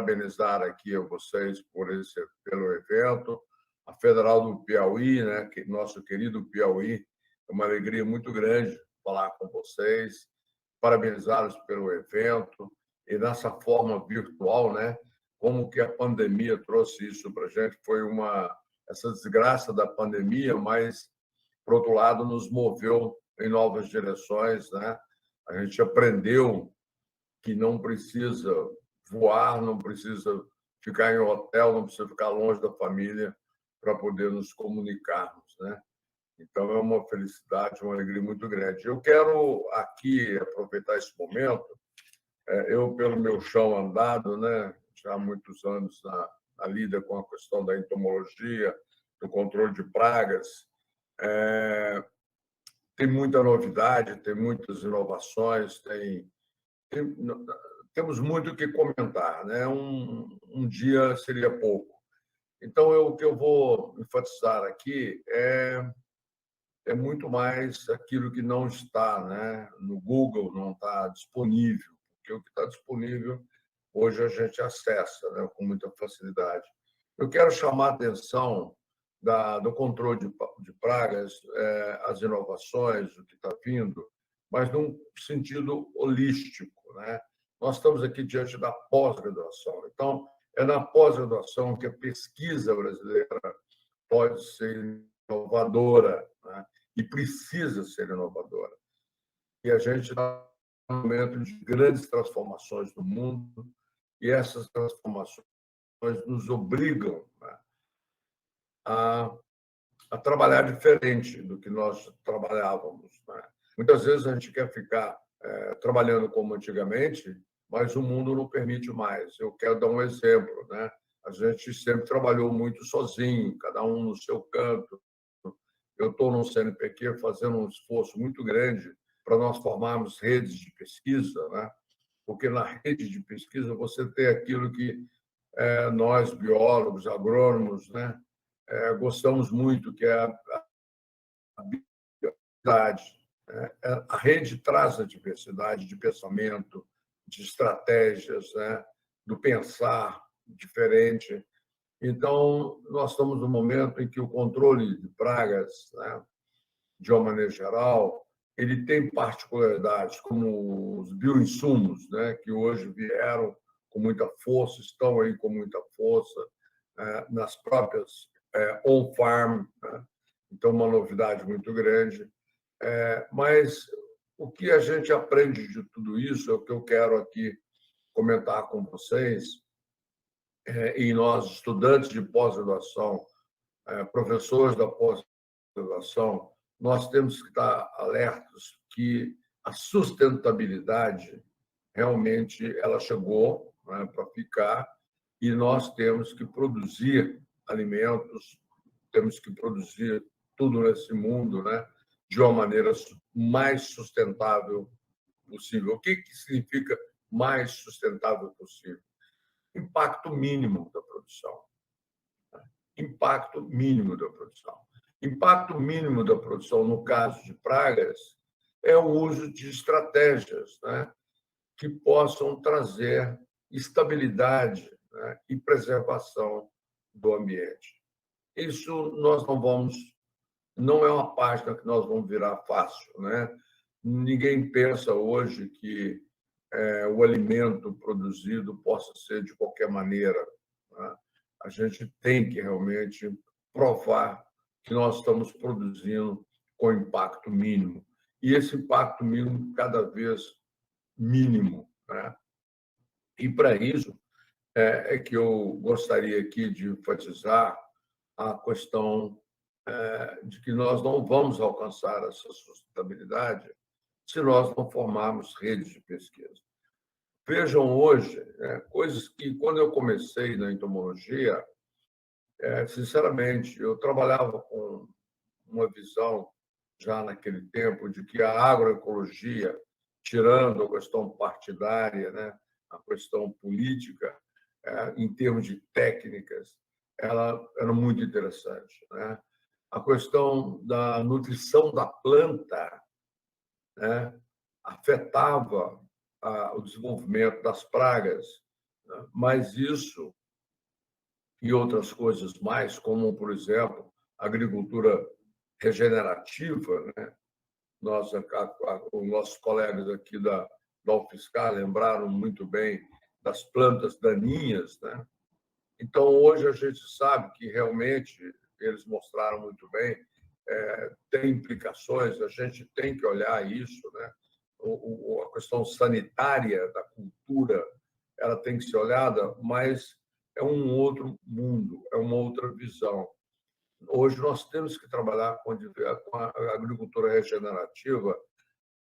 parabenizar aqui a vocês pelo evento, a Federal do Piauí, né, nosso querido Piauí, é uma alegria muito grande falar com vocês, parabenizá-los pelo evento e nessa forma virtual, né, como que a pandemia trouxe isso para a gente, essa desgraça da pandemia, mas, por outro lado, nos moveu em novas direções, né? A gente aprendeu que não precisa voar, não precisa ficar em hotel, não precisa ficar longe da família para poder nos comunicarmos, né? Então, é uma felicidade, uma alegria muito grande. Eu quero aqui aproveitar esse momento, eu, pelo meu chão andado, né, já há muitos anos na lida com a questão da entomologia, do controle de pragas, tem muita novidade, tem muitas inovações, temos muito o que comentar, né? Um dia seria pouco. Então, o que eu vou enfatizar aqui é muito mais aquilo que não está, né, no Google, não está disponível, porque o que está disponível hoje a gente acessa, né, com muita facilidade. Eu quero chamar a atenção do controle de pragas, as inovações, o que está vindo, mas num sentido holístico, né? Nós estamos aqui diante da pós-graduação. Então, é na pós-graduação que a pesquisa brasileira pode ser inovadora, né? E precisa ser inovadora. E a gente está num momento de grandes transformações no mundo, e essas transformações nos obrigam, né, a trabalhar diferente do que nós trabalhávamos, né? Muitas vezes a gente quer ficar trabalhando como antigamente, mas o mundo não permite mais. Eu quero dar um exemplo, né? A gente sempre trabalhou muito sozinho, cada um no seu canto. Eu estou no CNPq fazendo um esforço muito grande para nós formarmos redes de pesquisa, né? Porque na rede de pesquisa você tem aquilo que nós, biólogos, agrônomos, né, gostamos muito, que é a diversidade. A rede traz a diversidade de pensamento, de estratégias, né, do pensar diferente. Então, nós estamos no momento em que o controle de pragas, né, de uma maneira geral, ele tem particularidades, como os bioinsumos, né, que hoje vieram com muita força, estão aí com muita força, nas próprias on-farm, né? Então, uma novidade muito grande. Mas o que a gente aprende de tudo isso é o que eu quero aqui comentar com vocês, e nós, estudantes de pós-graduação, professores da pós-graduação, nós temos que estar alertos que a sustentabilidade realmente ela chegou, né, para ficar, e nós temos que produzir alimentos, temos que produzir tudo nesse mundo, né, de uma maneira mais sustentável possível. O que significa mais sustentável possível? Impacto mínimo da produção. Impacto mínimo da produção. Impacto mínimo da produção, no caso de pragas, é o uso de estratégias, né, que possam trazer estabilidade, né, e preservação do ambiente. Isso nós não é uma página que nós vamos virar fácil, né? Ninguém pensa hoje que o alimento produzido possa ser de qualquer maneira, né? A gente tem que realmente provar que nós estamos produzindo com impacto mínimo. E esse impacto mínimo cada vez mínimo, né? E para isso que eu gostaria aqui de enfatizar a questão de que nós não vamos alcançar essa sustentabilidade se nós não formarmos redes de pesquisa. Vejam hoje, coisas que, quando eu comecei na entomologia, sinceramente, eu trabalhava com uma visão, já naquele tempo, de que a agroecologia, tirando a questão partidária, né, a questão política, em termos de técnicas, ela era muito interessante, né? A questão da nutrição da planta, né, afetava o desenvolvimento das pragas, Mas isso e outras coisas mais, como, por exemplo, agricultura regenerativa, né? Os nossos colegas aqui da UFSCar lembraram muito bem das plantas daninhas, né? Então, hoje a gente sabe que realmente eles mostraram muito bem, tem implicações, a gente tem que olhar isso, né? A questão sanitária da cultura, ela tem que ser olhada, mas é um outro mundo, é uma outra visão. Hoje nós temos que trabalhar com a agricultura regenerativa,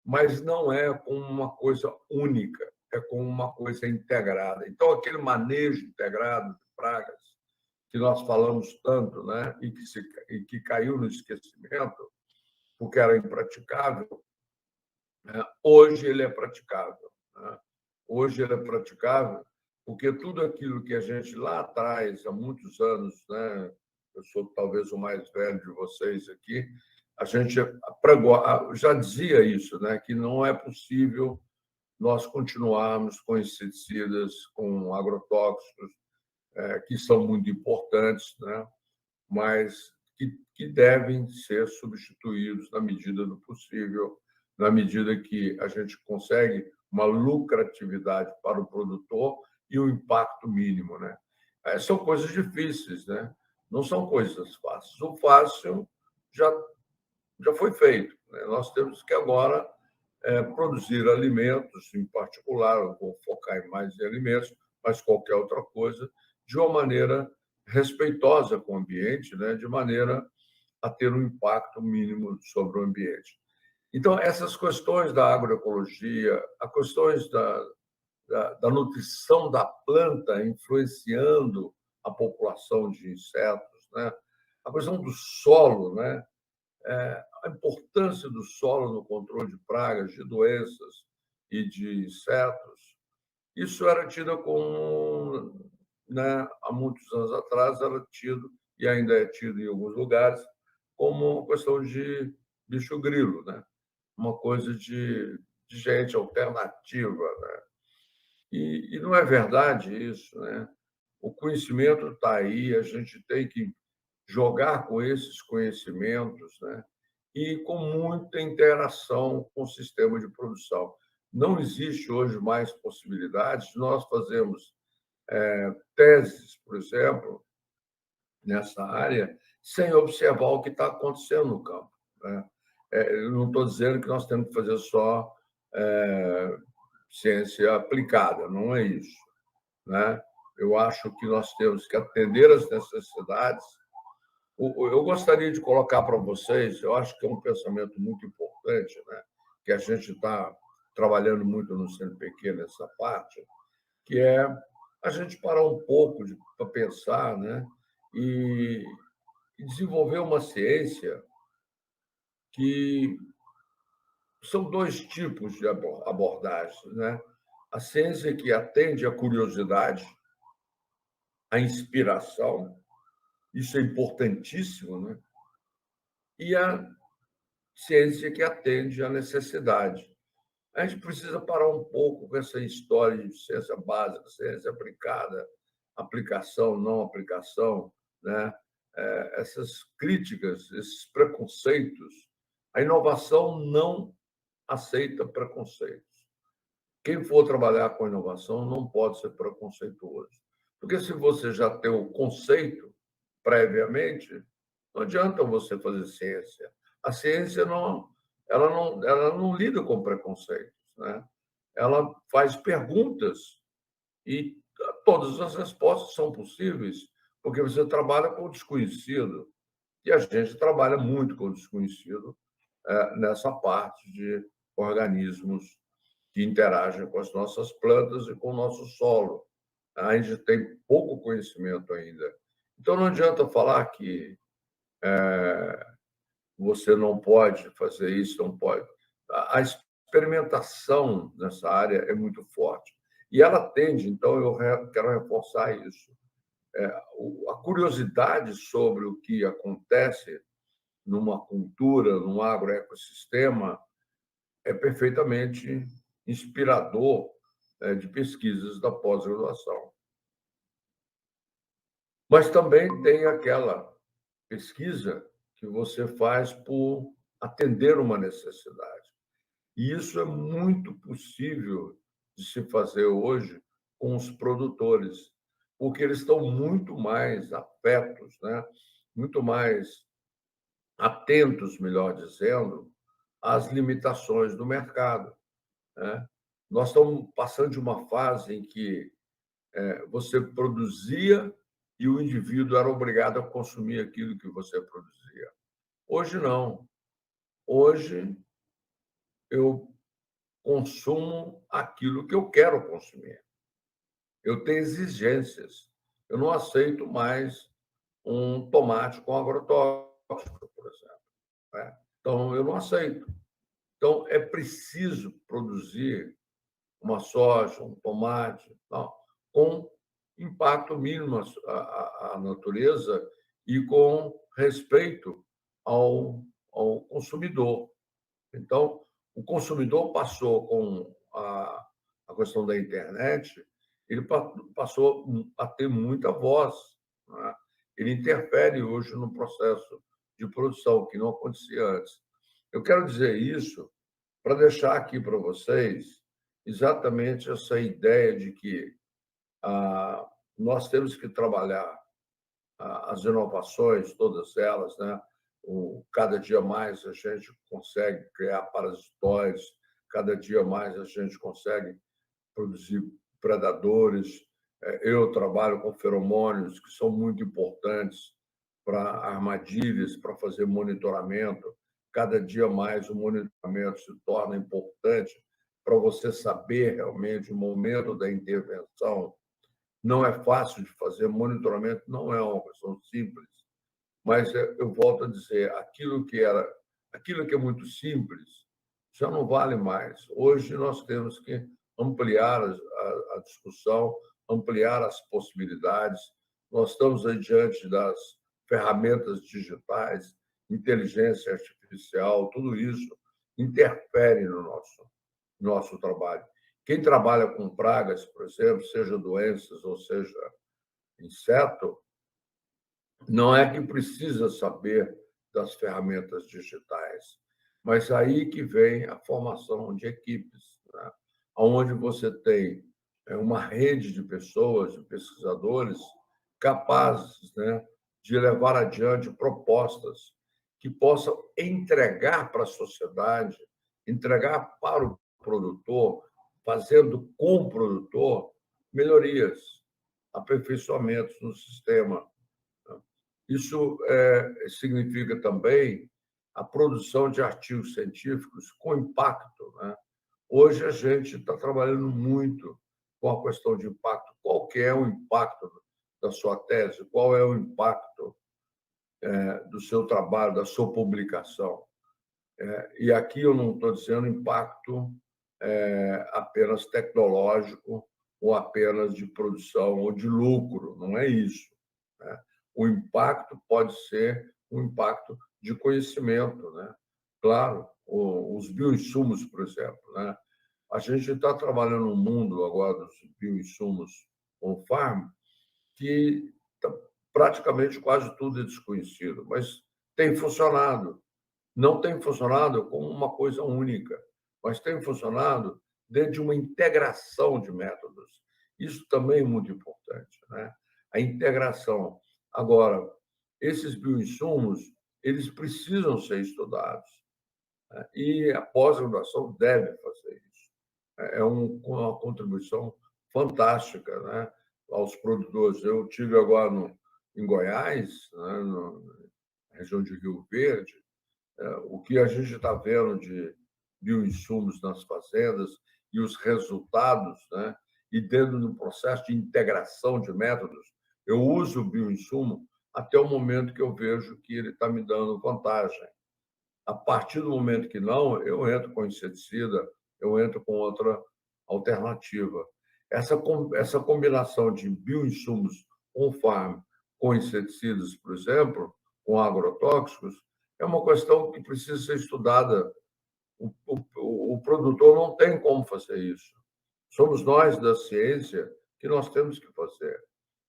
mas não é como uma coisa única, é como uma coisa integrada. Então, aquele manejo integrado de pragas que nós falamos tanto, né, e que caiu no esquecimento, porque era impraticável, né, hoje ele é praticável. Né? Hoje ele é praticável porque tudo aquilo que a gente lá atrás, há muitos anos, né, eu sou talvez o mais velho de vocês aqui, a gente já dizia isso, né, que não é possível nós continuarmos com inseticidas, com agrotóxicos, que são muito importantes, né, mas que devem ser substituídos na medida do possível, na medida que a gente consegue uma lucratividade para o produtor e um impacto mínimo, né? São coisas difíceis, né? Não são coisas fáceis. O fácil já foi feito, né? Nós temos que agora produzir alimentos, em particular, eu vou focar mais em alimentos, mas qualquer outra coisa, de uma maneira respeitosa com o ambiente, né? De maneira a ter um impacto mínimo sobre o ambiente. Então, essas questões da agroecologia, as questões da nutrição da planta influenciando a população de insetos, né? A questão do solo, né? A importância do solo no controle de pragas, de doenças e de insetos, isso era tido como, né, há muitos anos atrás, era tido, e ainda é tido em alguns lugares, como uma questão de bicho-grilo, né? Uma coisa de gente alternativa. Né? E não é verdade isso. Né? O conhecimento está aí, a gente tem que jogar com esses conhecimentos, né? E com muita interação com o sistema de produção. Não existe hoje mais possibilidades de nós fazermos teses, por exemplo, nessa área, sem observar o que está acontecendo no campo. Né? Eu não estou dizendo que nós temos que fazer só ciência aplicada, não é isso. Né? Eu acho que nós temos que atender às necessidades. Eu gostaria de colocar para vocês, eu acho que é um pensamento muito importante, né? Que a gente está trabalhando muito no CNPq nessa parte, que é a gente parar um pouco para pensar, né? E desenvolver uma ciência que são dois tipos de abordagens, né? A ciência que atende à curiosidade, à inspiração, isso é importantíssimo, né? E a ciência que atende à necessidade. A gente precisa parar um pouco com essa história de ciência básica, ciência aplicada, aplicação, não aplicação, né? Essas críticas, esses preconceitos. A inovação não aceita preconceitos. Quem for trabalhar com inovação não pode ser preconceituoso. Porque se você já tem o conceito previamente, não adianta você fazer ciência. A ciência ela não lida com preconceitos, né? Ela faz perguntas e todas as respostas são possíveis, porque você trabalha com o desconhecido. E a gente trabalha muito com o desconhecido nessa parte de organismos que interagem com as nossas plantas e com o nosso solo. A gente tem pouco conhecimento ainda. Então, não adianta falar que você não pode fazer isso, não pode. A experimentação nessa área é muito forte. E ela tende, então, eu quero reforçar isso. A curiosidade sobre o que acontece numa cultura, num agroecossistema, é perfeitamente inspirador de pesquisas da pós-graduação. Mas também tem aquela pesquisa que você faz por atender uma necessidade. E isso é muito possível de se fazer hoje com os produtores, porque eles estão muito mais afetos, né? Muito mais atentos, melhor dizendo, às limitações do mercado, né? Nós estamos passando de uma fase em que você produzia e o indivíduo era obrigado a consumir aquilo que você produzia. Hoje não. Hoje eu consumo aquilo que eu quero consumir. Eu tenho exigências. Eu não aceito mais um tomate com agrotóxico, por exemplo, né? Então, eu não aceito. Então, é preciso produzir uma soja, um tomate, não, com impacto mínimo à natureza e com respeito ao consumidor. Então, o consumidor passou com a questão da internet, ele passou a ter muita voz, né? Ele interfere hoje no processo de produção, que não acontecia antes. Eu quero dizer isso para deixar aqui para vocês exatamente essa ideia de que nós temos que trabalhar as inovações, todas elas, né? Cada dia mais a gente consegue criar parasitóides, cada dia mais a gente consegue produzir predadores. Eu trabalho com feromônios, que são muito importantes para armadilhas, para fazer monitoramento. Cada dia mais o monitoramento se torna importante para você saber realmente o momento da intervenção. Não é fácil de fazer, monitoramento não é uma questão simples, mas eu volto a dizer, aquilo que é muito simples já não vale mais. Hoje nós temos que ampliar a discussão, ampliar as possibilidades. Nós estamos aí diante das ferramentas digitais, inteligência artificial, tudo isso interfere no nosso trabalho. Quem trabalha com pragas, por exemplo, seja doenças ou seja inseto, não é que precisa saber das ferramentas digitais, mas aí que vem a formação de equipes, né? Onde você tem uma rede de pessoas, de pesquisadores capazes, né, de levar adiante propostas que possam entregar para a sociedade, entregar para o produtor, fazendo com o produtor melhorias, aperfeiçoamentos no sistema. Isso significa também a produção de artigos científicos com impacto, né? Hoje a gente está trabalhando muito com a questão de impacto. Qual que é o impacto da sua tese? Qual é o impacto do seu trabalho, da sua publicação? E aqui eu não estou dizendo impacto apenas tecnológico ou apenas de produção ou de lucro, não é isso, né? O impacto pode ser um impacto de conhecimento, né? Claro, os bioinsumos, por exemplo, né? A gente está trabalhando no mundo agora dos bioinsumos on-farm, que praticamente quase tudo é desconhecido, mas tem funcionado. Não tem funcionado como uma coisa única, mas tem funcionado dentro de uma integração de métodos. Isso também é muito importante, né? A integração. Agora, esses bioinsumos, eles precisam ser estudados, né? E a pós-graduação deve fazer isso. É uma contribuição fantástica, né, aos produtores. Eu tive agora em Goiás, né, na região de Rio Verde, o que a gente está vendo de bioinsumos nas fazendas e os resultados, né? E dentro do processo de integração de métodos, eu uso o bioinsumo até o momento que eu vejo que ele está me dando vantagem. A partir do momento que não, eu entro com inseticida, eu entro com outra alternativa. Essa combinação de bioinsumos on-farm com inseticidas, por exemplo, com agrotóxicos, é uma questão que precisa ser estudada. O produtor não tem como fazer isso. Somos nós da ciência que nós temos que fazer.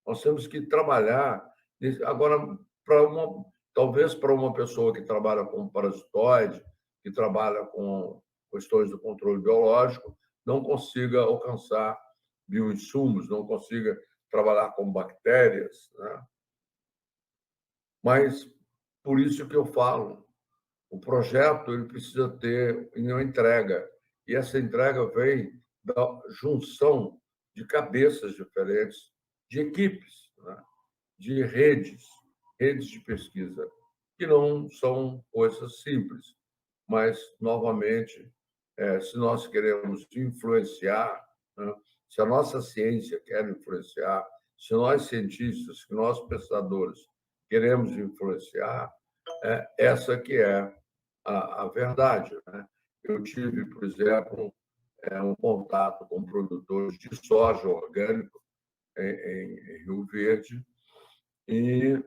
Nós temos que trabalhar. Agora, talvez para uma pessoa que trabalha com parasitoide, que trabalha com questões do controle biológico, não consiga alcançar bioinsumos, não consiga trabalhar com bactérias, né? Mas, por isso que eu falo, o projeto ele precisa ter uma entrega, e essa entrega vem da junção de cabeças diferentes, de equipes, né? De redes de pesquisa, que não são coisas simples, mas, novamente, se nós queremos influenciar, né? Se a nossa ciência quer influenciar, se nós cientistas, se nós pensadores queremos influenciar, essa que é a verdade, né? Eu tive, por exemplo, um contato com produtores de soja orgânico em Rio Verde, e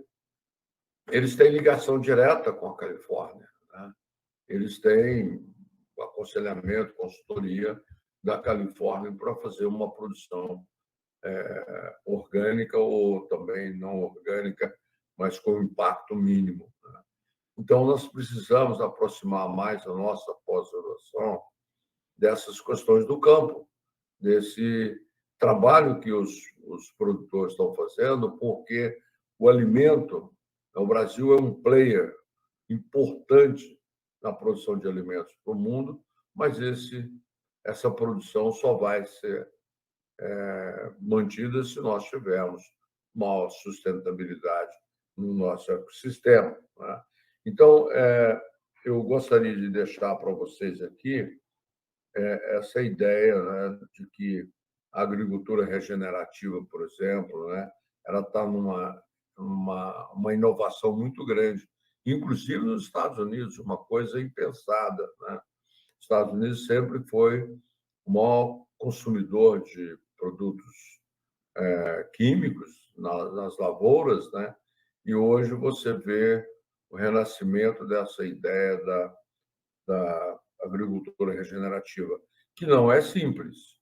eles têm ligação direta com a Califórnia, né? Eles têm aconselhamento, consultoria da Califórnia para fazer uma produção orgânica ou também não orgânica, mas com impacto mínimo, né? Então, nós precisamos aproximar mais a nossa pós-graduação dessas questões do campo, desse trabalho que os produtores estão fazendo, porque o alimento, o Brasil é um player importante na produção de alimentos para o mundo, mas essa produção só vai ser mantida se nós tivermos maior sustentabilidade no nosso ecossistema, né? Então, eu gostaria de deixar para vocês aqui essa ideia, né, de que a agricultura regenerativa, por exemplo, né, ela está uma inovação muito grande, inclusive nos Estados Unidos, uma coisa impensada, né? Os Estados Unidos sempre foi o maior consumidor de produtos químicos nas lavouras, né? E hoje você vê o renascimento dessa ideia da agricultura regenerativa, que não é simples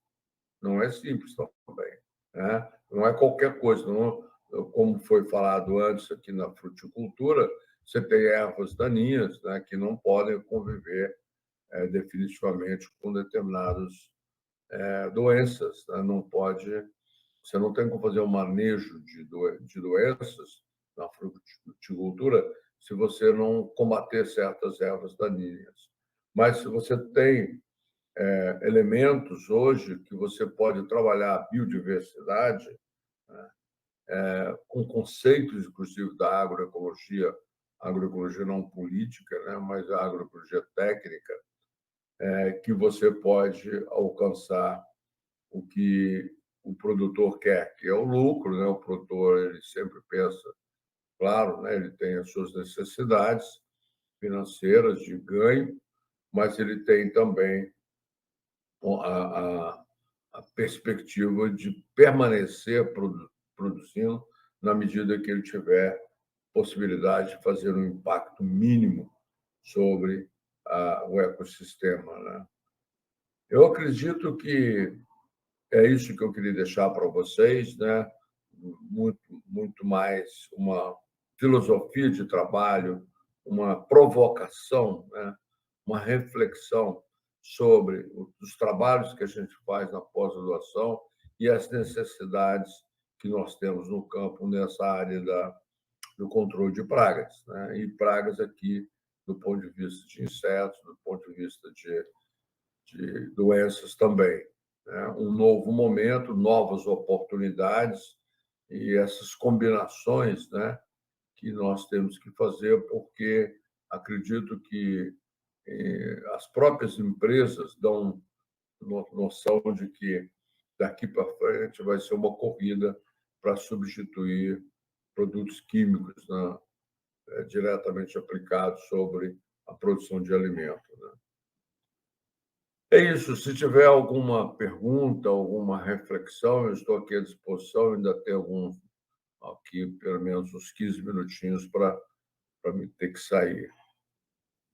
também, né? Não é qualquer coisa, não, como foi falado antes aqui na fruticultura, você tem ervas daninhas, né, que não podem conviver definitivamente com determinadas doenças, né? Não pode, você não tem como fazer um manejo de doenças na fruticultura se você não combater certas ervas daninhas. Mas se você tem elementos hoje que você pode trabalhar a biodiversidade, né, com conceitos, inclusive, da agroecologia não política, né, mas a agroecologia técnica, que você pode alcançar o que o produtor quer, que é o lucro, né? O produtor ele sempre pensa, claro, né? Ele tem as suas necessidades financeiras de ganho, mas ele tem também a, a perspectiva de permanecer produzindo na medida que ele tiver possibilidade de fazer um impacto mínimo sobre o ecossistema, né? Eu acredito que é isso que eu queria deixar para vocês, né? Muito mais uma filosofia de trabalho, uma provocação, né? Uma reflexão sobre os trabalhos que a gente faz na pós-graduação e as necessidades que nós temos no campo nessa área do controle de pragas, né? E pragas aqui do ponto de vista de insetos, do ponto de vista de doenças também, né? Um novo momento, novas oportunidades e essas combinações, né, que nós temos que fazer, porque acredito que as próprias empresas dão noção de que daqui para frente vai ser uma corrida para substituir produtos químicos, né, diretamente aplicados sobre a produção de alimento, né? É isso. Se tiver alguma pergunta, alguma reflexão, eu estou aqui à disposição. Ainda tem alguns aqui, pelo menos uns 15 minutinhos para me ter que sair.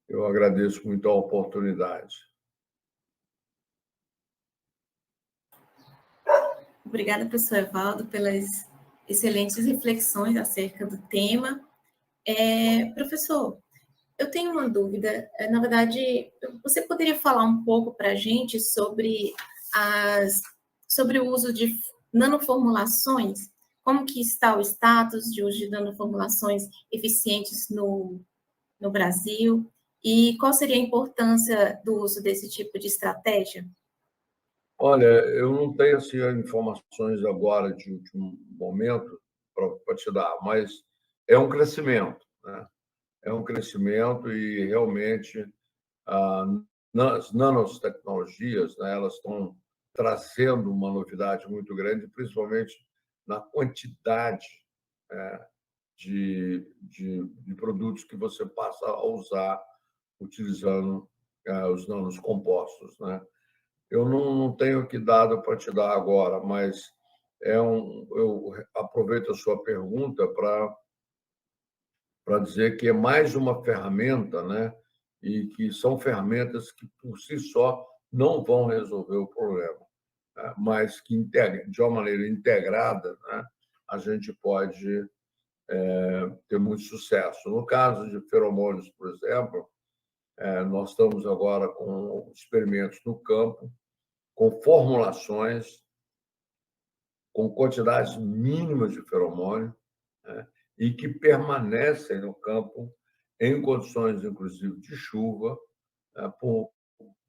Eu agradeço muito a oportunidade. Obrigada, professor Evaldo, pelas excelentes reflexões acerca do tema. Professor, eu tenho uma dúvida. Na verdade, você poderia falar um pouco para a gente sobre o uso de nanoformulações? Como que está o status de uso de nanoformulações eficientes no Brasil? E qual seria a importância do uso desse tipo de estratégia? Olha, eu não tenho assim, informações agora de último momento para te dar, mas é um crescimento, né? É um crescimento e realmente as nanotecnologias, né, elas estão trazendo uma novidade muito grande, principalmente na quantidade de produtos que você passa a usar utilizando os nanos compostos, né? Eu não tenho que dado para te dar agora, mas eu aproveito a sua pergunta para dizer que é mais uma ferramenta, né? E que são ferramentas que, por si só, não vão resolver o problema, né? Mas que, de uma maneira integrada, né? A gente pode ter muito sucesso. No caso de feromônios, por exemplo, nós estamos agora com experimentos no campo, com formulações, com quantidades mínimas de feromônio, né, e que permanecem no campo em condições, inclusive, de chuva, por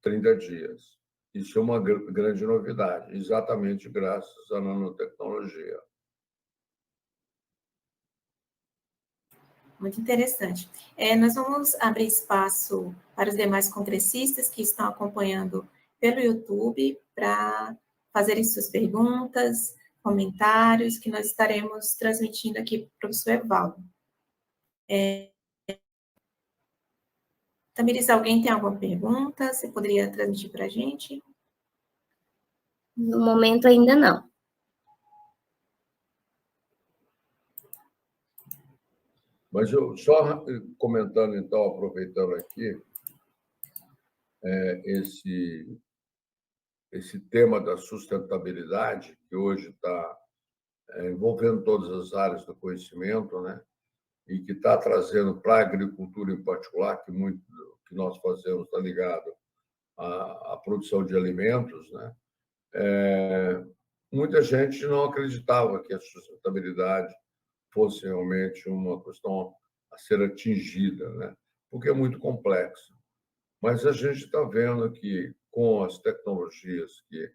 30 dias. Isso é uma grande novidade, exatamente graças à nanotecnologia. Muito interessante. Nós vamos abrir espaço para os demais congressistas que estão acompanhando pelo YouTube para fazerem suas perguntas, comentários, que nós estaremos transmitindo aqui para o professor Evaldo. Tamiris, alguém tem alguma pergunta? Você poderia transmitir para a gente? No momento, ainda não. Mas eu só comentando, então, aproveitando aqui, esse tema da sustentabilidade, que hoje está envolvendo todas as áreas do conhecimento, né? E que está trazendo para a agricultura em particular, que muito que nós fazemos está ligado à produção de alimentos, né? Muita gente não acreditava que a sustentabilidade fosse realmente uma questão a ser atingida, né? Porque é muito complexo. Mas a gente está vendo que, com as tecnologias que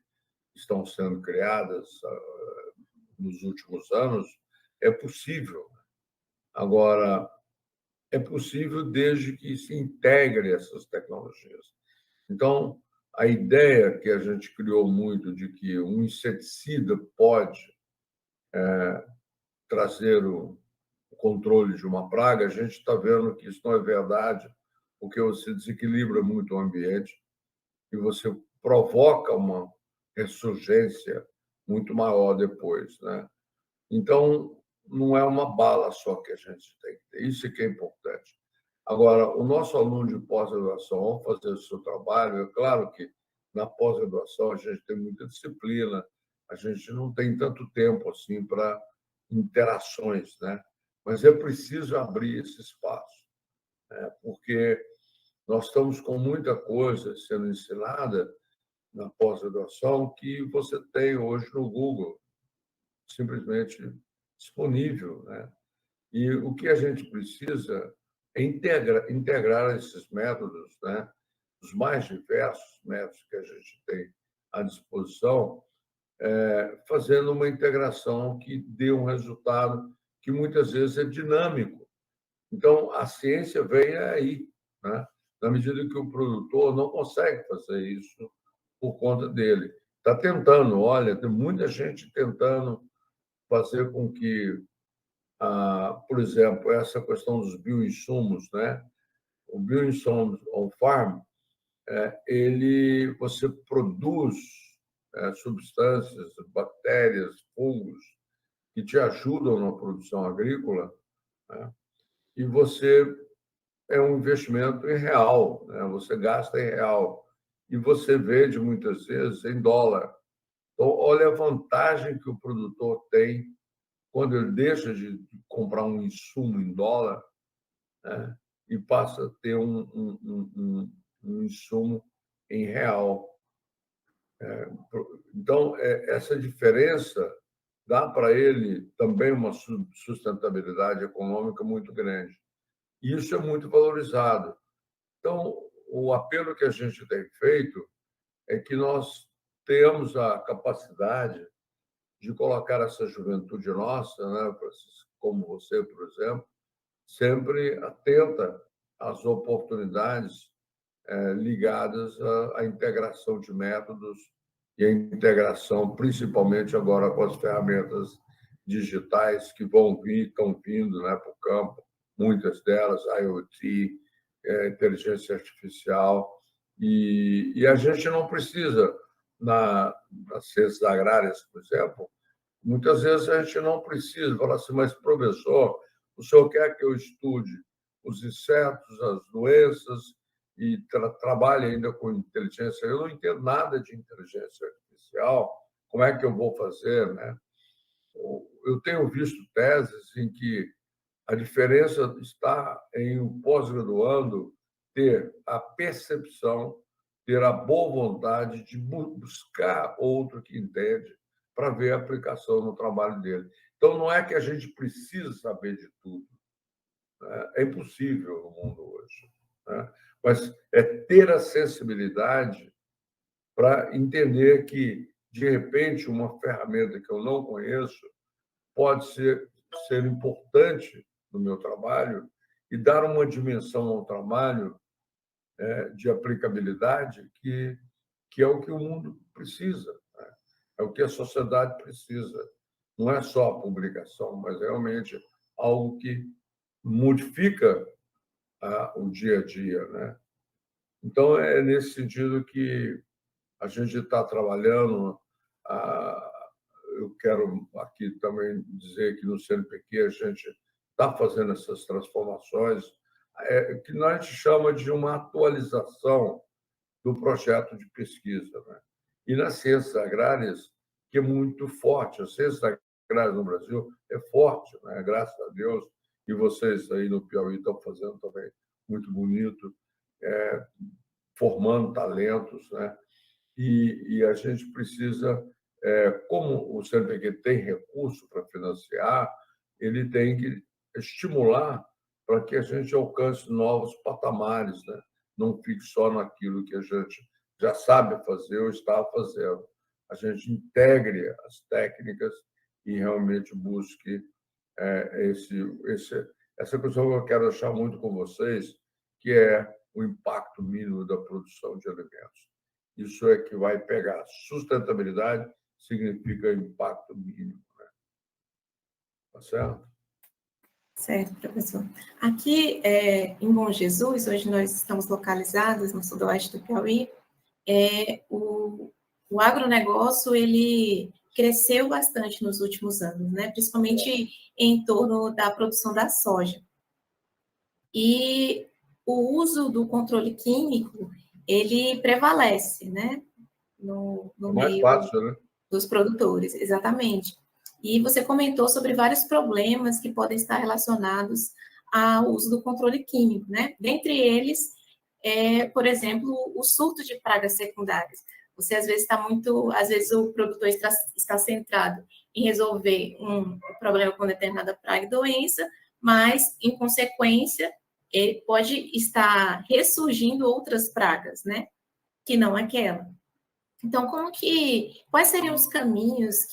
estão sendo criadas nos últimos anos, é possível. Agora, é possível desde que se integre essas tecnologias. Então, a ideia que a gente criou muito de que um inseticida pode trazer o controle de uma praga, a gente está vendo que isso não é verdade, porque você desequilibra muito o ambiente e você provoca uma ressurgência muito maior depois, né? Então, não é uma bala só que a gente tem que ter, isso é que é importante. Agora, o nosso aluno de pós-graduação, ao fazer o seu trabalho, é claro que na pós-graduação a gente tem muita disciplina, a gente não tem tanto tempo assim para interações, né? Mas é preciso abrir esse espaço, né? Porque nós estamos com muita coisa sendo ensinada na pós-graduação que você tem hoje no Google, simplesmente disponível, né? E o que a gente precisa é integrar esses métodos, né? Os mais diversos métodos que a gente tem à disposição, fazendo uma integração que dê um resultado que muitas vezes é dinâmico. Então, a ciência vem aí, né? Na medida que o produtor não consegue fazer isso por conta dele. Está tentando, olha, tem muita gente tentando fazer com que, por exemplo, essa questão dos bioinsumos, né? O bioinsumos on-farm, você produz substâncias, bactérias, fungos que te ajudam na produção agrícola, né? E você é um investimento em real, né? Você gasta em real e você vende muitas vezes em dólar. Então, olha a vantagem que o produtor tem quando ele deixa de comprar um insumo em dólar, né, e passa a ter um insumo em real. Então, essa diferença dá para ele também uma sustentabilidade econômica muito grande. E isso é muito valorizado. Então, o apelo que a gente tem feito é que nós tenhamos a capacidade de colocar essa juventude nossa, né, como você, por exemplo, sempre atenta às oportunidades ligadas à integração de métodos e à integração, principalmente agora com as ferramentas digitais que estão vindo, né, para o campo, muitas delas, IoT, inteligência artificial, e a gente não precisa, nas ciências agrárias, por exemplo, muitas vezes a gente não precisa falar assim, mas, professor, o senhor quer que eu estude os insetos, as doenças, e trabalhe ainda com inteligência? Eu não entendo nada de inteligência artificial, como é que eu vou fazer, né? Eu tenho visto teses em que a diferença está em o pós-graduando ter a percepção, ter a boa vontade de buscar outro que entende para ver a aplicação no trabalho dele. Então, não é que a gente precisa saber de tudo, né? É impossível no mundo hoje, né? Mas é ter a sensibilidade para entender que, de repente, uma ferramenta que eu não conheço pode ser importante no meu trabalho e dar uma dimensão ao trabalho de aplicabilidade que é o que o mundo precisa, né? É o que a sociedade precisa. Não é só a publicação, mas realmente algo que modifica o dia a dia, né? Então, é nesse sentido que a gente está trabalhando. Eu quero aqui também dizer que no CNPq a gente está fazendo essas transformações, que nós chama de uma atualização do projeto de pesquisa, né? E nas ciências agrárias, que é muito forte, as ciências agrárias no Brasil é forte, né? Graças a Deus, e vocês aí no Piauí estão fazendo também muito bonito, formando talentos, né? E a gente precisa, como o CNPq tem recurso para financiar, ele tem que estimular para que a gente alcance novos patamares, né? Não fique só naquilo que a gente já sabe fazer ou está fazendo. A gente integre as técnicas e realmente busque essa questão que eu quero deixar muito com vocês, que é o impacto mínimo da produção de alimentos. Isso é que vai pegar. Sustentabilidade significa impacto mínimo, né? Tá certo? Certo, professor. Aqui em Bom Jesus, hoje nós estamos localizados no sudoeste do Piauí, o agronegócio, ele cresceu bastante nos últimos anos, né? Principalmente em torno da produção da soja. E o uso do controle químico, ele prevalece, né? No mais meio fácil, né? dos produtores, exatamente. E você comentou sobre vários problemas que podem estar relacionados ao uso do controle químico, né? Dentre eles, por exemplo, o surto de pragas secundárias. Você às vezes às vezes o produtor está centrado em resolver um problema com determinada praga e doença, mas em consequência ele pode estar ressurgindo outras pragas, né? Que não aquela. Então, quais seriam os caminhos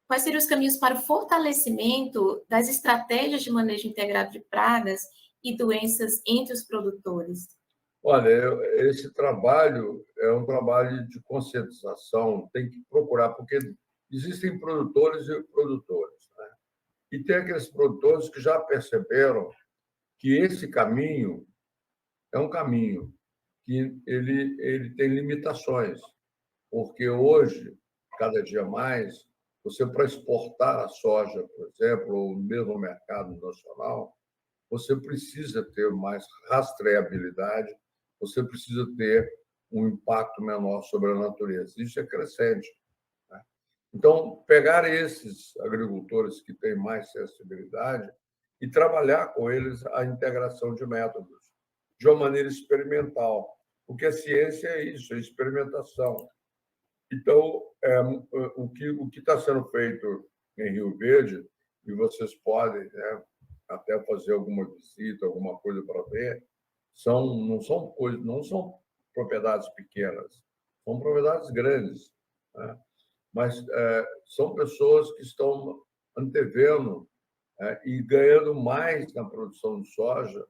quais seriam os caminhos para o fortalecimento das estratégias de manejo integrado de pragas e doenças entre os produtores? Olha, esse trabalho é um trabalho de conscientização, tem que procurar, porque existem produtores e produtores, né? E tem aqueles produtores que já perceberam que esse caminho é um caminho que ele tem limitações, porque hoje, cada dia mais, você, para exportar a soja, por exemplo, ou mesmo no mercado nacional, você precisa ter mais rastreabilidade, você precisa ter um impacto menor sobre a natureza. Isso é crescente. Então, pegar esses agricultores que têm mais sensibilidade e trabalhar com eles a integração de métodos de uma maneira experimental, porque a ciência é isso, é experimentação. Então, o que está sendo feito em Rio Verde, e vocês podem, né, até fazer alguma visita, alguma coisa para ver, não são propriedades pequenas, são propriedades grandes, né? Mas são pessoas que estão antevendo e ganhando mais na produção de soja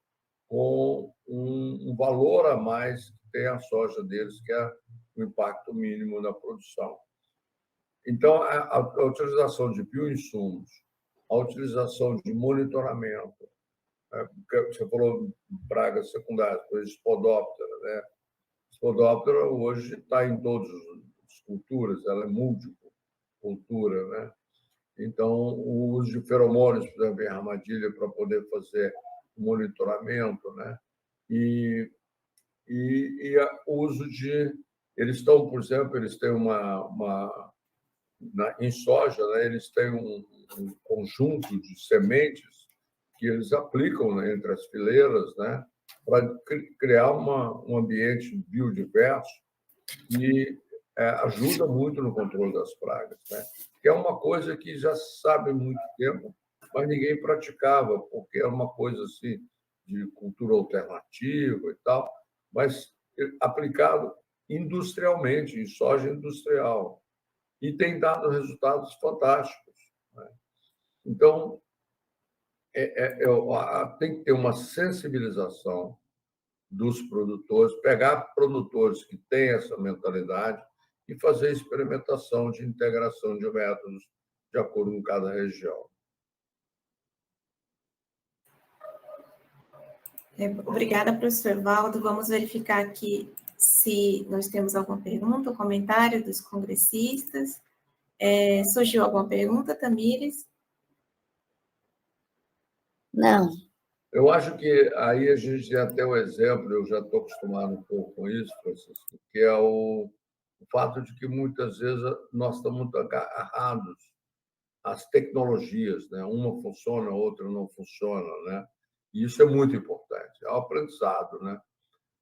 com um valor a mais que tem a soja deles, que é o impacto mínimo na produção. Então, a utilização de bioinsumos, a utilização de monitoramento, você falou pragas secundárias, por exemplo, Spodoptera, né? Spodoptera hoje está em todas as culturas, ela é multicultura, né? Então, o uso de feromônios, por exemplo, em armadilha, para poder fazer o monitoramento, né? E o uso de... Eles estão, por exemplo, eles têm em soja, né, eles têm um conjunto de sementes que eles aplicam, né, entre as fileiras, né, para criar um ambiente biodiverso e ajuda muito no controle das pragas, né? Que é uma coisa que já se sabe há muito tempo, mas ninguém praticava, porque é uma coisa assim de cultura alternativa e tal, mas aplicado industrialmente, em soja industrial, e tem dado resultados fantásticos, né? Então, tem que ter uma sensibilização dos produtores, pegar produtores que têm essa mentalidade e fazer experimentação de integração de métodos de acordo com cada região. Obrigada, professor Valdo. Vamos verificar aqui se nós temos alguma pergunta ou comentário dos congressistas. Surgiu alguma pergunta, Tamires? Não. Eu acho que aí a gente tem até o exemplo, eu já estou acostumado um pouco com isso, Francisco, que é o fato de que muitas vezes nós estamos muito agarrados às tecnologias, né? Uma funciona, a outra não funciona, né? E isso é muito importante, é um aprendizado, né?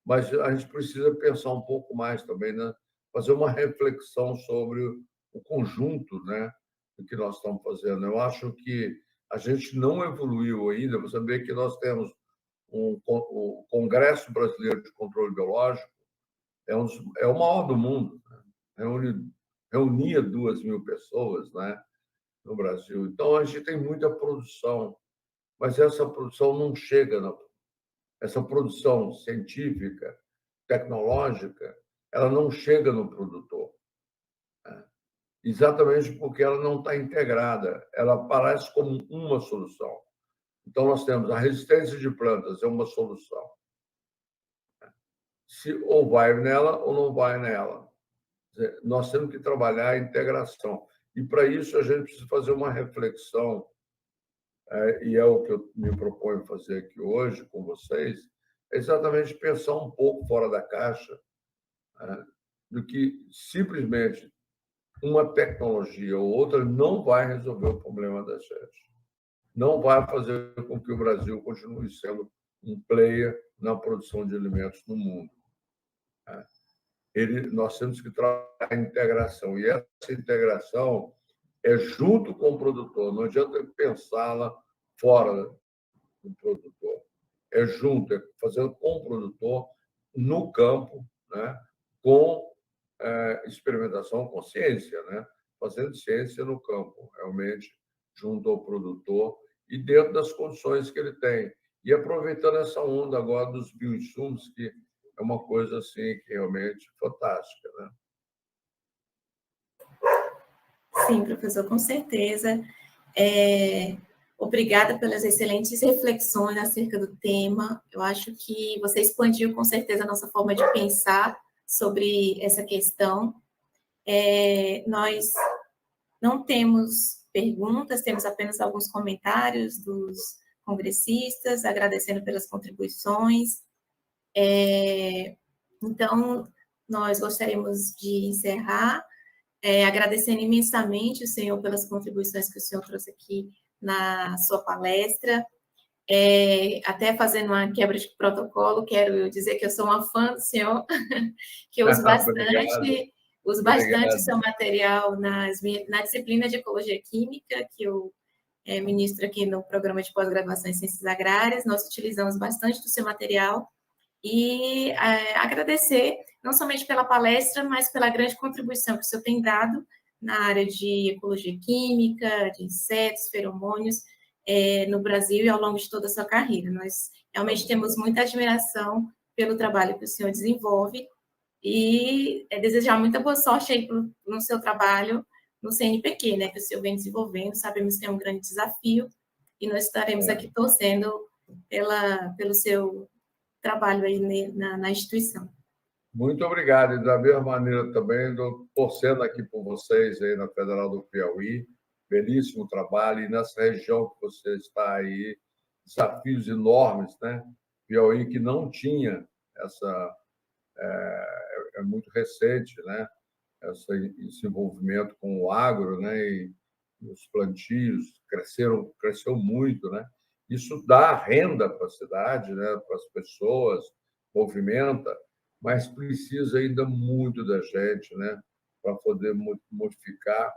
Mas a gente precisa pensar um pouco mais também, né? Fazer uma reflexão sobre o conjunto, né, do que nós estamos fazendo. Eu acho que a gente não evoluiu ainda. Você vê que nós temos o Congresso Brasileiro de Controle Biológico, é o maior do mundo, né? Reunia 2.000 pessoas, né, no Brasil. Então, a gente tem muita produção, mas essa produção não chega essa produção científica, tecnológica, ela não chega no produtor, né? Exatamente porque ela não está integrada, ela aparece como uma solução. Então, nós temos a resistência de plantas, é uma solução. Se ou vai nela ou não vai nela. Nós temos que trabalhar a integração. E, para isso, a gente precisa fazer uma reflexão, e é o que eu me proponho fazer aqui hoje com vocês, é exatamente pensar um pouco fora da caixa, né, do que simplesmente uma tecnologia ou outra não vai resolver o problema da gente. Não vai fazer com que o Brasil continue sendo um player na produção de alimentos no mundo, né? Nós temos que trabalhar a integração, e essa integração é junto com o produtor, não adianta pensá-la fora do produtor. É junto, é fazendo com o produtor, no campo, né, com experimentação, com ciência, né, fazendo ciência no campo, realmente, junto ao produtor e dentro das condições que ele tem. E aproveitando essa onda agora dos bioinsumos, que é uma coisa assim que realmente fantástica, né? Sim, professor, com certeza. Obrigada pelas excelentes reflexões acerca do tema. Eu acho que você expandiu com certeza a nossa forma de pensar sobre essa questão. Nós não temos perguntas, temos apenas alguns comentários dos congressistas, agradecendo pelas contribuições. Então, nós gostaríamos de encerrar, agradecendo imensamente o senhor pelas contribuições que o senhor trouxe aqui na sua palestra. Até fazendo uma quebra de protocolo, quero dizer que eu sou uma fã do senhor, que eu uso bastante o seu material na disciplina de Ecologia Química, que eu ministro aqui no programa de pós-graduação em Ciências Agrárias. Nós utilizamos bastante do seu material e agradecer, não somente pela palestra, mas pela grande contribuição que o senhor tem dado na área de Ecologia Química, de insetos, feromônios, no Brasil e ao longo de toda a sua carreira. Nós realmente temos muita admiração pelo trabalho que o senhor desenvolve e desejar muita boa sorte aí no seu trabalho no CNPq, né, que o senhor vem desenvolvendo. Sabemos que é um grande desafio e nós estaremos aqui torcendo pelo seu trabalho aí na instituição. Muito obrigado. E da mesma maneira também, torcendo aqui por vocês aí na Federal do Piauí. Belíssimo trabalho, e nessa região que você está aí, desafios enormes, né? Piauí que não tinha é muito recente, né? Esse envolvimento com o agro, né? E os plantios cresceu muito, né? Isso dá renda para a cidade, né? Para as pessoas, movimenta, mas precisa ainda muito da gente, né? Para poder modificar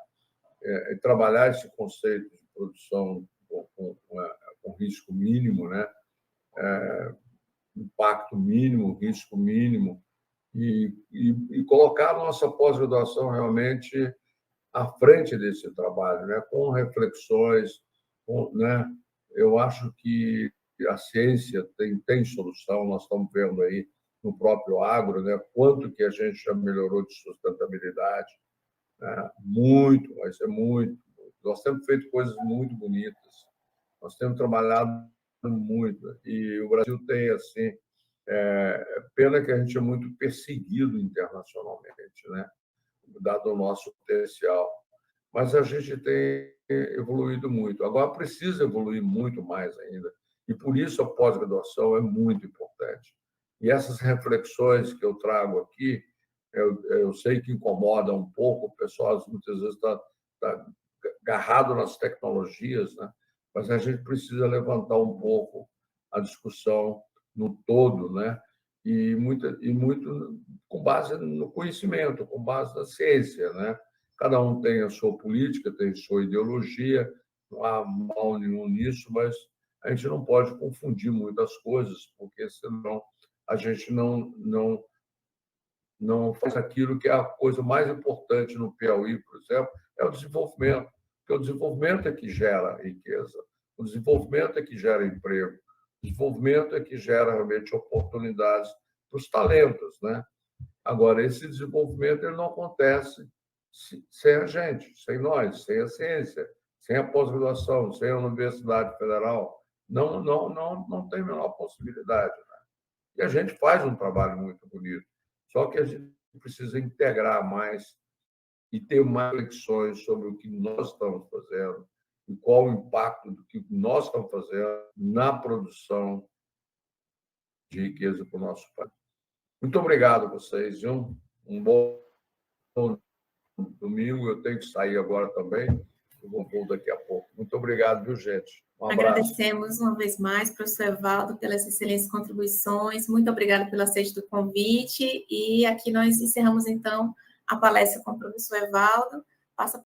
trabalhar esse conceito de produção com risco mínimo, né? Impacto mínimo, risco mínimo, e colocar a nossa pós-graduação realmente à frente desse trabalho, né? Com reflexões, né? Eu acho que a ciência tem solução, nós estamos vendo aí no próprio agro, né? Quanto que a gente já melhorou de sustentabilidade, muito, mas é muito. Nós temos feito coisas muito bonitas, nós temos trabalhado muito, e o Brasil tem, assim, pena que a gente é muito perseguido internacionalmente, né? Dado o nosso potencial, mas a gente tem evoluído muito. Agora precisa evoluir muito mais ainda, e por isso a pós-graduação é muito importante. E essas reflexões que eu trago aqui, eu sei que incomoda um pouco, o pessoal muitas vezes está agarrado nas tecnologias, né? Mas a gente precisa levantar um pouco a discussão no todo, né? E muito com base no conhecimento, com base na ciência, né? Cada um tem a sua política, tem a sua ideologia, não há mal nenhum nisso, mas a gente não pode confundir muitas coisas, porque senão a gente não faz aquilo que é a coisa mais importante no Piauí, por exemplo, é o desenvolvimento, porque o desenvolvimento é que gera riqueza, o desenvolvimento é que gera emprego, o desenvolvimento é que gera realmente oportunidades para os talentos, né? Agora, esse desenvolvimento ele não acontece sem a gente, sem nós, sem a ciência, sem a pós-graduação, sem a Universidade Federal. Não tem a menor possibilidade, né? E a gente faz um trabalho muito bonito. Só que a gente precisa integrar mais e ter mais reflexões sobre o que nós estamos fazendo e qual o impacto do que nós estamos fazendo na produção de riqueza para o nosso país. Muito obrigado a vocês. Um bom domingo. Eu tenho que sair agora também. Eu vou daqui a pouco. Muito obrigado, viu, gente? Um abraço. Agradecemos uma vez mais, professor Evaldo, pelas excelentes contribuições. Muito obrigada pelo aceite do convite. E aqui nós encerramos, então, a palestra com o professor Evaldo. Passa